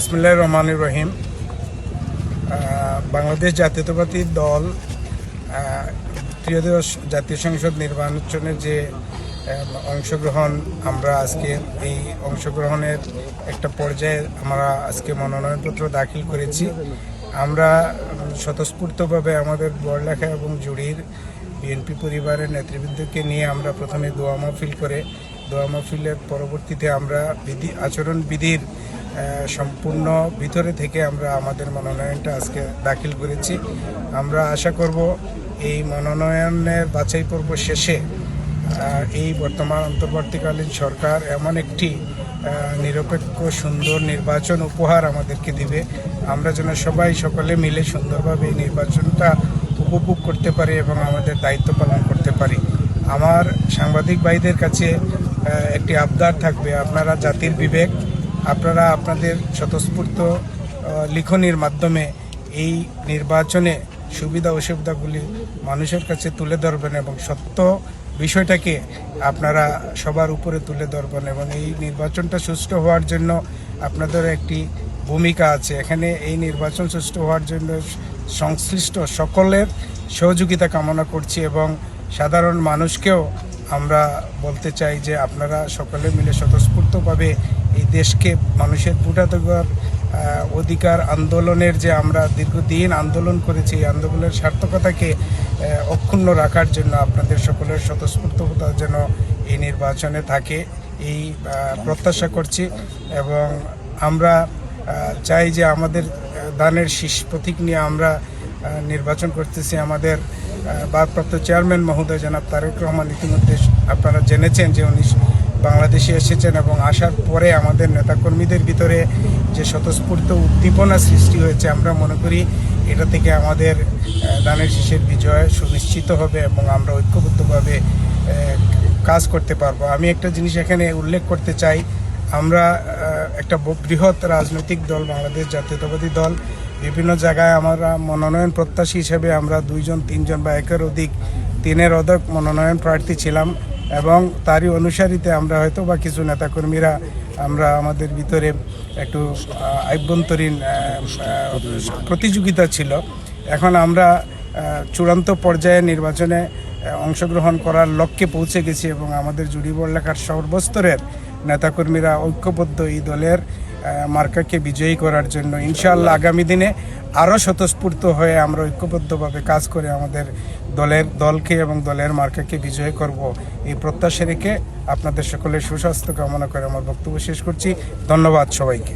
বিসমিল্লাহির রহমানির রহিম। বাংলাদেশ জাতীয়তাবাদী দল ত্রয়োদশ জাতীয় সংসদ নির্বাচনের যে অংশগ্রহণ, আমরা আজকে এই অংশগ্রহণের একটা পর্যায়ে আমরা আজকে মনোনয়নপত্র দাখিল করেছি। আমরা স্বতঃস্ফূর্তভাবে আমাদের বড়লেখা এবং জুড়ির বিএনপি পরিবারের নেতৃবৃন্দকে নিয়ে আমরা প্রথমে দোয়া মাহফিল করে দোয়া মাহফিলের পরবর্তীতে আমরা আচরণবিধির সম্পূর্ণ ভিতরে থেকে আমরা আমাদের মনোনয়নটা আজকে দাখিল করেছি। আমরা আশা করব এই মনোনয়নের বাছাই পর্ব শেষে এই বর্তমান অন্তর্বর্তীকালীন সরকার এমন একটি নিরপেক্ষ সুন্দর নির্বাচন উপহার আমাদেরকে দিবে, আমরা যেন সকলে মিলে সুন্দরভাবে এই নির্বাচনটা উপভোগ করতে পারি এবং আমাদের দায়িত্ব পালন করতে পারি। আমার সাংবাদিক ভাইদের কাছে একটি আবদার থাকবে, আপনারা জাতির বিবেক, আপনারা আপনাদের স্বতঃস্ফূর্ত লিখনির মাধ্যমে এই নির্বাচনে সুবিধা অসুবিধাগুলি মানুষের কাছে তুলে ধরবেন এবং সত্য বিষয়টাকে আপনারা সবার উপরে তুলে ধরবেন এবং এই নির্বাচনটা সুষ্ঠু হওয়ার জন্য আপনাদের একটি ভূমিকা আছে। এখানে এই নির্বাচন সুষ্ঠু হওয়ার জন্য সংশ্লিষ্ট সকলের সহযোগিতা কামনা করছি এবং সাধারণ মানুষকেও আমরা বলতে চাই যে আপনারা সকলে মিলে স্বতঃস্ফূর্তভাবে এই দেশকে মানুষের অধিকার আন্দোলনের যে আমরা দীর্ঘদিন আন্দোলন করেছি, এই আন্দোলনের সার্থকতাকে অক্ষুণ্ণ রাখার জন্য আপনাদের সকলের স্বতঃস্ফূর্ততা যেন এই নির্বাচনে থাকে এই প্রত্যাশা করছি। এবং আমরা চাই যে আমাদের দানের শীষ প্রতীক নিয়ে আমরা নির্বাচন করতেছি। আমাদের ভারপ্রাপ্ত চেয়ারম্যান মহোদয় জনাব তারেক রহমান ইতিমধ্যে আপনারা জেনেছেন যে উনি বাংলাদেশে এসেছেন এবং আসার পরে আমাদের নেতাকর্মীদের ভিতরে যে স্বতঃস্ফূর্ত উদ্দীপনা সৃষ্টি হয়েছে, আমরা মনে করি এটা থেকে আমাদের দানের শীষের বিজয় সুনিশ্চিত হবে এবং আমরা ঐক্যবদ্ধভাবে কাজ করতে পারবো। আমি একটা জিনিস এখানে উল্লেখ করতে চাই, আমরা একটা বৃহৎ রাজনৈতিক দল, বাংলাদেশ জাতীয়তাবাদী দল, বিভিন্ন জায়গায় আমরা মনোনয়ন প্রত্যাশী হিসেবে আমরা 2 3 জন বা একের অধিক 3-এর অধিক মনোনয়ন প্রার্থী ছিলাম এবং তারই অনুসারিতে আমরা হয়তো বা কিছু নেতাকর্মীরা আমরা আমাদের ভিতরে একটু আভ্যন্তরীণ প্রতিযোগিতা ছিল। এখন আমরা চূড়ান্ত পর্যায়ে নির্বাচনে অংশগ্রহণ করার লক্ষ্যে পৌঁছে গেছি এবং আমাদের জুড়ি বড়লেখার সর্বস্তরের নেতাকর্মীরা ঐক্যবদ্ধ এই দলের মার্কাকে বিজয়ী করার জন্য। ইনশাআল্লাহ আগামী দিনে আরও স্বতঃস্ফূর্ত হয়ে আমরা ঐক্যবদ্ধভাবে কাজ করে আমাদের দলকে এবং দলের মার্কাকে বিজয় করব, এই প্রত্যাশা রেখে আপনাদের সকলের সুস্বাস্থ্য কামনা করে আমার বক্তব্য শেষ করছি। ধন্যবাদ সবাইকে।